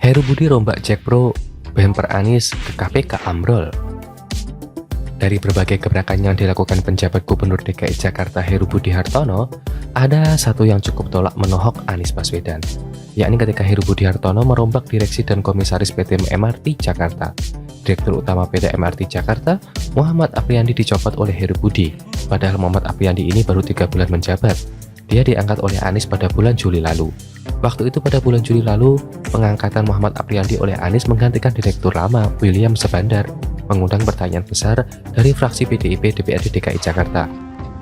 Heru Budi rombak Jack Pro, bemper Anies ke KPK ambrol. Dari berbagai gebrakan yang dilakukan penjabat Gubernur DKI Jakarta Heru Budi Hartono, ada satu yang cukup tolak menohok Anies Baswedan, yakni ketika Heru Budi Hartono merombak direksi dan komisaris PT MRT Jakarta. Direktur Utama PT MRT Jakarta, Muhammad Apriandi dicopot oleh Heru Budi, padahal Muhammad Apriandi ini baru 3 bulan menjabat. Dia diangkat oleh Anies pada bulan Juli lalu. Waktu itu pada bulan Juli lalu, pengangkatan Muhammad Apriandi oleh Anies menggantikan direktur lama William Sabandar, mengundang pertanyaan besar dari fraksi PDIP DPRD DKI Jakarta.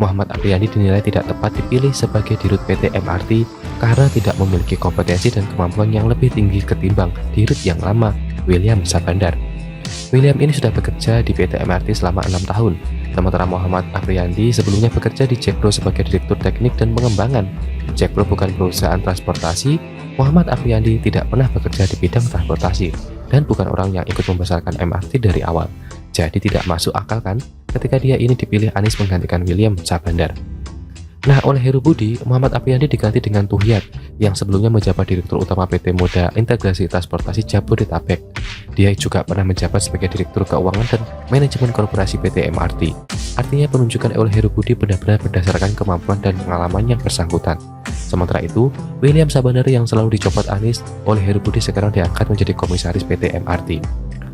Muhammad Apriandi dinilai tidak tepat dipilih sebagai dirut PT MRT karena tidak memiliki kompetensi dan kemampuan yang lebih tinggi ketimbang dirut yang lama, William Sabandar. William ini sudah bekerja di PT MRT selama 6 tahun, sementara Muhammad Apriandi sebelumnya bekerja di Jack Pro sebagai Direktur Teknik dan Pengembangan. Jack Pro bukan perusahaan transportasi. Muhammad Apriandi tidak pernah bekerja di bidang transportasi dan bukan orang yang ikut membesarkan MRT dari awal. Jadi tidak masuk akal kan ketika dia ini dipilih Anies menggantikan William Sabandar. Nah, oleh Heru Budi, Muhammad Apriandi diganti dengan Tuhyat yang sebelumnya menjabat Direktur Utama PT Moda Integrasi Transportasi Jabodetabek. Dia juga pernah menjabat sebagai Direktur Keuangan dan Manajemen Korporasi PT MRT. Artinya penunjukan oleh Heru Budi benar-benar berdasarkan kemampuan dan pengalaman yang bersangkutan. Sementara itu, William Sabandar yang selalu dicopot Anies oleh Heru Budi sekarang diangkat menjadi komisaris PT MRT.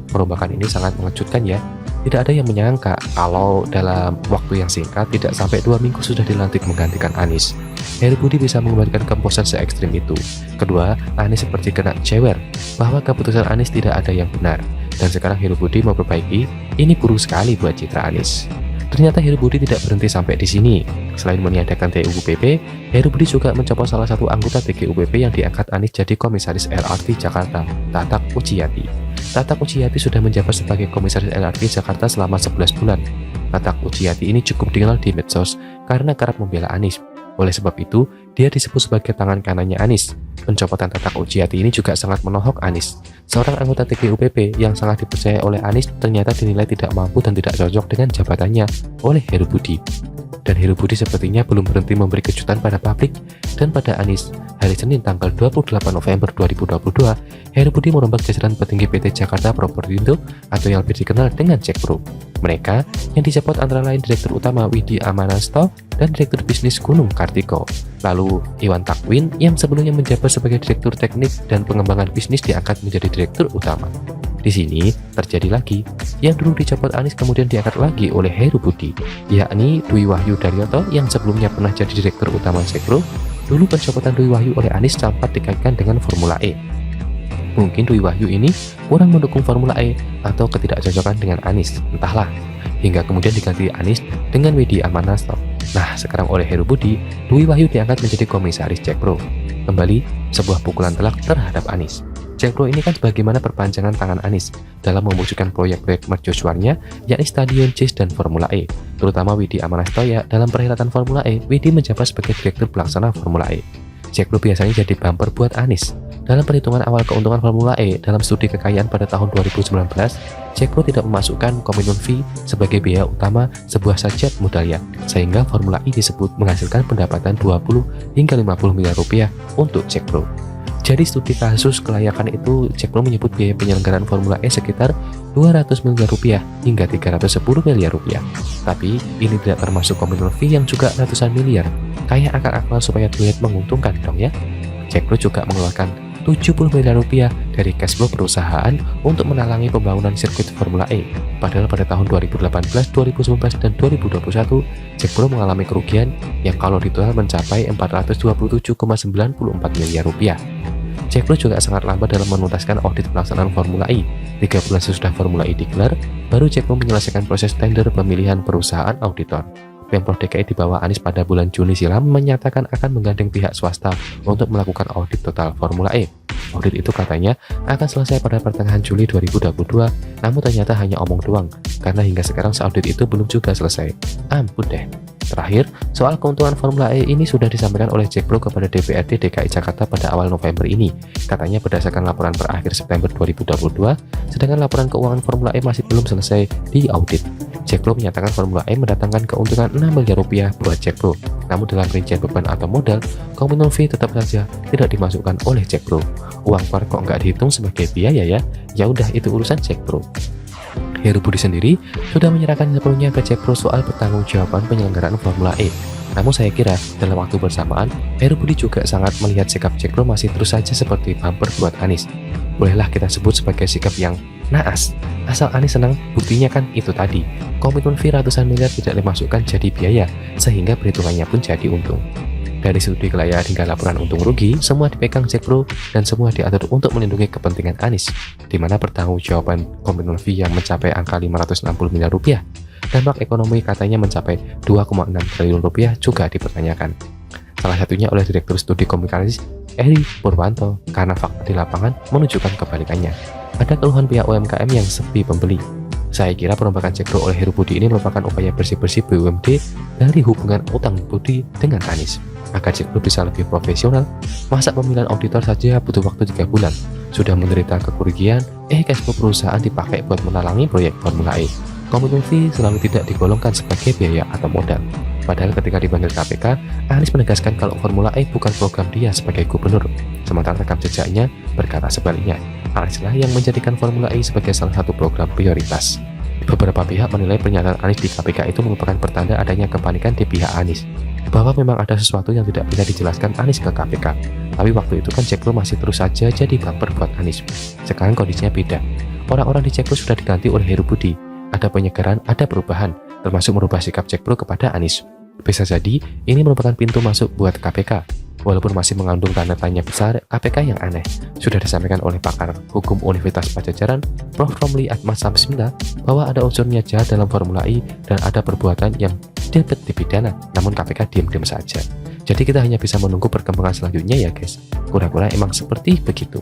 Perombakan ini sangat mengejutkan ya. Tidak ada yang menyangka kalau dalam waktu yang singkat tidak sampai 2 minggu sudah dilantik menggantikan Anies. Heru Budi bisa mengembalikan keputusan se-ekstrim itu. Kedua, Anies seperti kena cewer bahwa keputusan Anies tidak ada yang benar. Dan sekarang Heru Budi mau perbaiki, ini buruk sekali buat citra Anies. Ternyata Heru Budi tidak berhenti sampai di sini. Selain meniadakan TGUPP, Heru Budi juga mencopot salah satu anggota TGUPP yang diangkat Anies jadi komisaris LRT Jakarta, Tatak Uciyati. Tatak Uciyati sudah menjabat sebagai komisaris LRT Jakarta selama 11 bulan. Tatak Uciyati ini cukup dikenal di medsos karena kerap membela Anies. Oleh sebab itu, dia disebut sebagai tangan kanannya Anies. Pencopotan Tatak Uciyati ini juga sangat menohok Anies. Seorang anggota TGUPP yang sangat dipercaya oleh Anies ternyata dinilai tidak mampu dan tidak cocok dengan jabatannya oleh Heru Budi. Dan Heru Budi sepertinya belum berhenti memberi kejutan pada publik dan pada Anies. Hari Senin tanggal 28 November 2022, Heru Budi merombak jajaran petinggi PT Jakarta Propertindo atau yang lebih dikenal dengan Jack Pro. Mereka yang dicopot antara lain Direktur Utama Widi Amanasto dan Direktur Bisnis Gunung Kartiko. Lalu Iwan Takwin yang sebelumnya menjabat sebagai Direktur Teknik dan Pengembangan Bisnis diangkat menjadi Direktur Utama. Di sini terjadi lagi, yang dulu dicopot Anies kemudian diangkat lagi oleh Heru Budi, yakni Dwi Wahyu Daryoto yang sebelumnya pernah jadi Direktur Utama Jack Pro. Dulu pencopotan Dwi Wahyu oleh Anies sempat dikaitkan dengan Formula E. Mungkin Dwi Wahyu ini kurang mendukung Formula E atau ketidakcocokan dengan Anies, entahlah. Hingga kemudian diganti Anies dengan Widi Amanasto. Nah, sekarang oleh Heru Budi, Dwi Wahyu diangkat menjadi komisaris Jack Pro. Kembali, sebuah pukulan telak terhadap Anies. Jack Pro ini kan sebagaimana perpanjangan tangan Anies dalam mewujudkan proyek-proyek mercusuarnya, yakni Stadion Jis dan Formula E. Terutama Widi Amanasto ya, dalam perhelatan Formula E, Widi menjabat sebagai Direktur Pelaksana Formula E. Jack Pro biasanya jadi bumper buat Anies. Dalam perhitungan awal keuntungan Formula E dalam studi kekayaan pada tahun 2019, Jack Pro tidak memasukkan komitmen fee sebagai biaya utama sebuah sajat modalnya, sehingga Formula E disebut menghasilkan pendapatan 20 hingga 50 miliar rupiah untuk Jack Pro. Jadi studi kasus kelayakan itu, Jack Pro menyebut biaya penyelenggaraan Formula E sekitar 200 miliar rupiah hingga 310 miliar rupiah. Tapi ini tidak termasuk komitmen fee yang juga ratusan miliar. Kayak akal-akalan supaya terlihat menguntungkan dong ya. Jack Pro juga mengeluarkan 70 miliar rupiah dari cash flow perusahaan untuk menalangi pembangunan sirkuit Formula E. Padahal pada tahun 2018, 2019, dan 2021, Jack Pro mengalami kerugian yang kalau ditotal mencapai 427,94 miliar rupiah. Jack Pro juga sangat lambat dalam menuntaskan audit pelaksanaan Formula E. 3 bulan sesudah Formula E digelar, baru Jack Pro menyelesaikan proses tender pemilihan perusahaan auditor. Pemprov DKI di bawah Anies pada bulan Juni silam menyatakan akan menggandeng pihak swasta untuk melakukan audit total Formula E. Audit itu katanya akan selesai pada pertengahan Juli 2022, namun ternyata hanya omong doang, karena hingga sekarang audit itu belum juga selesai. Ampun deh. Terakhir, soal keuntungan Formula E ini sudah disampaikan oleh Jack Pro kepada DPRD DKI Jakarta pada awal November ini. Katanya berdasarkan laporan per akhir September 2022, sedangkan laporan keuangan Formula E masih belum selesai diaudit. Jack Pro menyatakan Formula E mendatangkan keuntungan 6 miliar rupiah buat Jack Pro. Namun dalam rincian beban atau modal, komitmen fee tetap saja tidak dimasukkan oleh Jack Pro. Uang keluar kok nggak dihitung sebagai biaya ya? Ya udah, itu urusan Jack Pro. Heru Budi sendiri sudah menyerahkan sepenuhnya ke Jack Pro soal pertanggungjawaban penyelenggaraan Formula E. Namun saya kira dalam waktu bersamaan, Heru Budi juga sangat melihat sikap Jack Pro masih terus saja seperti bumper buat Anies. Bolehlah kita sebut sebagai sikap yang naas. Asal Anies senang, buktinya kan itu tadi. Komitmen fee ratusan miliar tidak dimasukkan jadi biaya, sehingga perhitungannya pun jadi untung. Dari studi kelayakan hingga laporan untung rugi, semua dipegang Jack Pro dan semua diatur untuk melindungi kepentingan Anies, di mana pertanggungjawaban komitmen fee yang mencapai angka 560 miliar rupiah. Dampak ekonomi katanya mencapai 2,6 triliun rupiah juga dipertanyakan. Salah satunya oleh Direktur Studi Komunikasi Eri Purwanto, karena fakta di lapangan menunjukkan kebalikannya. Ada keluhan pihak UMKM yang sepi pembeli. Saya kira perombakan Jack Pro oleh Heru Budi ini merupakan upaya bersih-bersih BUMD dari hubungan utang budi dengan Anies. Agar Jack Pro bisa lebih profesional, masa pemilihan auditor saja butuh waktu 3 bulan. Sudah menderita kerugian, cash flow perusahaan dipakai buat menalangi proyek Formula E. Komitmen fee selalu tidak digolongkan sebagai biaya atau modal. Padahal ketika dipanggil KPK, Anies menegaskan kalau Formula E bukan program dia sebagai gubernur. Sementara rekam jejaknya berkata sebaliknya. Anies lah yang menjadikan Formula E sebagai salah satu program prioritas. Beberapa pihak menilai pernyataan Anies di KPK itu merupakan pertanda adanya kepanikan di pihak Anies, bahwa memang ada sesuatu yang tidak bisa dijelaskan Anies ke KPK. Tapi waktu itu kan Jack Pro masih terus saja jadi bumper buat Anies. Sekarang kondisinya beda. Orang-orang di Jack Pro sudah diganti oleh Heru Budi. Ada penyegaran, ada perubahan, termasuk merubah sikap Jack Pro kepada Anies. Bisa jadi ini merupakan pintu masuk buat KPK. Walaupun masih mengandung tanda tanya besar, KPK yang aneh sudah disampaikan oleh pakar hukum Universitas Pajajaran, Prof. Romli Ahmad Samsimla, bahwa ada unsurnya jahat dalam Formula E dan ada perbuatan yang dapat dipidana, namun KPK diam-diam saja. Jadi kita hanya bisa menunggu perkembangan selanjutnya ya guys. Kura-kura emang seperti begitu.